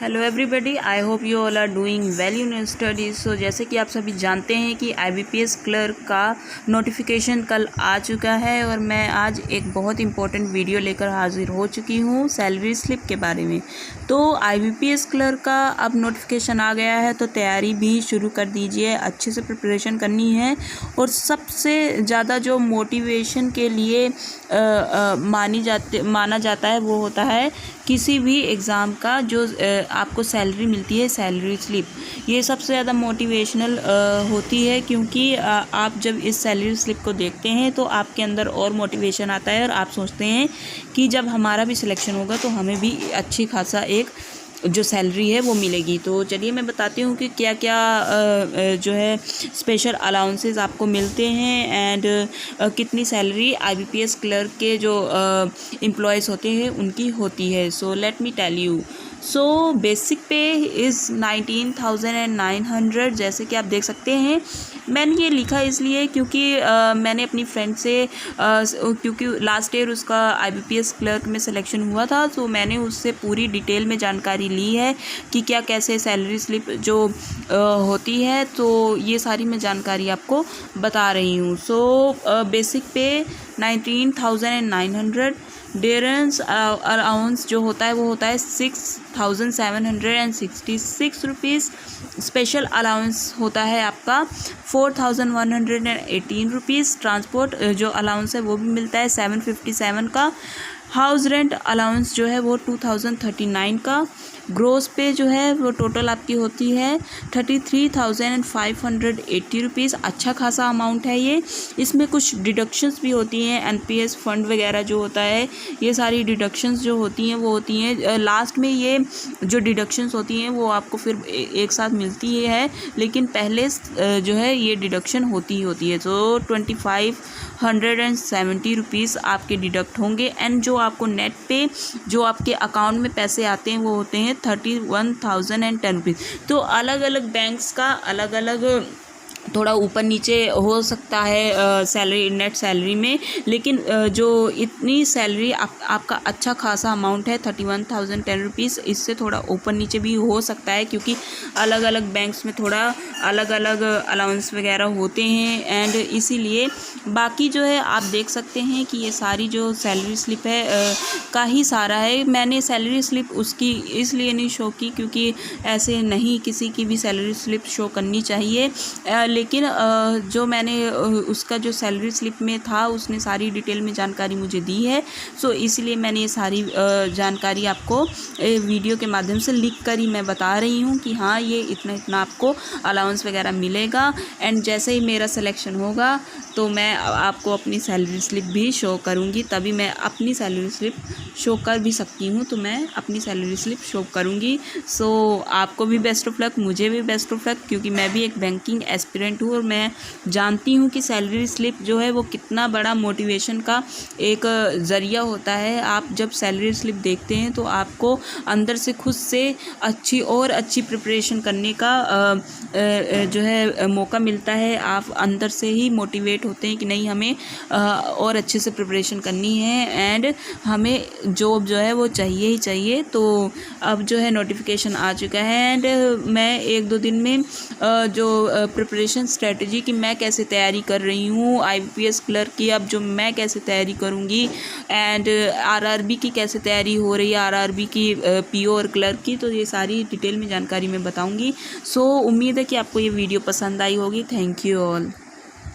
Hello everybody, I hope you all are doing well in your studies. So जैसे कि आप सभी जानते हैं कि IBPS क्लर्क का नोटिफिकेशन कल आ चुका है और मैं आज एक बहुत इंपॉर्टेंट वीडियो लेकर हाजिर हो चुकी हूँ सैलरी स्लिप के बारे में। तो IBPS क्लर्क का अब नोटिफिकेशन आ गया है तो तैयारी भी शुरू कर दीजिए, अच्छे से प्रिपरेशन करनी है। और सबसे ज़्यादा जो मोटिवेशन के लिए माना जाता है वो होता है किसी भी एग्ज़ाम का जो आपको सैलरी मिलती है, सैलरी स्लिप। ये सबसे ज़्यादा मोटिवेशनल होती है क्योंकि आप जब इस सैलरी स्लिप को देखते हैं तो आपके अंदर और मोटिवेशन आता है और आप सोचते हैं कि जब हमारा भी सिलेक्शन होगा तो हमें भी अच्छी खासा एक जो सैलरी है वो मिलेगी। तो चलिए मैं बताती हूँ कि क्या क्या जो है स्पेशल अलाउंसेस आपको मिलते हैं एंड कितनी सैलरी IBPS क्लर्क के जो एम्प्लॉयज़ होते हैं उनकी होती है। So let me tell you. So basic पे इज़ 19,900। जैसे कि आप देख सकते हैं, मैंने ये लिखा इसलिए क्योंकि मैंने अपनी फ्रेंड से क्योंकि लास्ट ईयर उसका IBPS क्लर्क में सिलेक्शन हुआ था तो मैंने उससे पूरी डिटेल में जानकारी ली है कि क्या कैसे सैलरी स्लिप जो होती है। तो ये सारी मैं जानकारी आपको बता रही हूँ। सो बेसिक पे 19,900। डेरेंस अलाउंस जो होता है वो होता है 6,766 रुपीज़। स्पेशल अलाउंस होता है आपका 4,118 रुपीज़। ट्रांसपोर्ट जो अलाउंस है वो भी मिलता है 757 का। हाउस रेंट अलाउंस जो है वो 2,039 का। ग्रोस पे जो है वो टोटल आपकी होती है 33,580 रुपीज़। अच्छा खासा अमाउंट है ये। इसमें कुछ डिडक्शंस भी होती हैं, NPS फंड वगैरह जो होता है, ये सारी डिडक्शंस जो होती हैं वो होती हैं लास्ट में। ये जो डिडक्शंस होती हैं वो आपको फिर एक साथ मिलती है, लेकिन पहले जो है ये डिडक्शन होती ही होती है। तो 2,570 रुपीज़ आपके डिडक्ट होंगे एंड जो आपको नेट पे जो आपके अकाउंट में पैसे आते हैं वो होते हैं 31,010 रुपीज़। तो अलग अलग बैंक्स का अलग अलग थोड़ा ऊपर नीचे हो सकता है सैलरी, नेट सैलरी में, लेकिन जो इतनी सैलरी आपका अच्छा खासा अमाउंट है 31,010 रुपीज़, इससे थोड़ा ऊपर नीचे भी हो सकता है क्योंकि अलग अलग बैंक्स में थोड़ा अलग अलग अलाउंस वगैरह होते हैं एंड इसीलिए बाकी जो है आप देख सकते हैं कि ये सारी जो सैलरी स्लिप है का ही सारा है। मैंने सैलरी स्लिप उसकी इसलिए नहीं शो की क्योंकि ऐसे नहीं किसी की भी सैलरी स्लिप शो करनी चाहिए, लेकिन जो मैंने उसका जो सैलरी स्लिप में था उसने सारी डिटेल में जानकारी मुझे दी है। सो इसलिए मैंने ये सारी जानकारी आपको वीडियो के माध्यम से लिख कर ही मैं बता रही हूँ कि हाँ ये इतना इतना आपको अलाउंस वगैरह मिलेगा। एंड जैसे ही मेरा सिलेक्शन होगा तो मैं आपको अपनी सैलरी स्लिप भी शो करूँगी, तभी मैं अपनी सैलरी स्लिप शो कर भी सकती हूँ, तो मैं अपनी सैलरी स्लिप शो करूँगी। सो आपको भी बेस्ट ऑफ लक, मुझे भी बेस्ट ऑफ लक, क्योंकि मैं भी एक बैंकिंग एस्पिरेंट हूँ और मैं जानती हूँ कि सैलरी स्लिप जो है वो कितना बड़ा मोटिवेशन का एक ज़रिया होता है। आप जब सैलरी स्लिप देखते हैं तो आपको अंदर से खुद से अच्छी प्रिपरेशन करने का जो है मौका मिलता है। आप अंदर से ही मोटिवेट होते हैं कि नहीं हमें और अच्छे से प्रिपरेशन करनी है एंड हमें जॉब जो है वो चाहिए ही चाहिए। तो अब जो है नोटिफिकेशन आ चुका है एंड मैं एक दो दिन में जो प्रिपरेशन स्ट्रेटजी की मैं कैसे तैयारी कर रही हूँ IBPS क्लर्क की, अब जो मैं कैसे तैयारी करूँगी एंड RRB की कैसे तैयारी हो रही है, RRB की PO और क्लर्क की, तो ये सारी डिटेल में जानकारी मैं बताऊँगी। सो उम्मीद है कि आपको ये वीडियो पसंद आई होगी। Thank you all.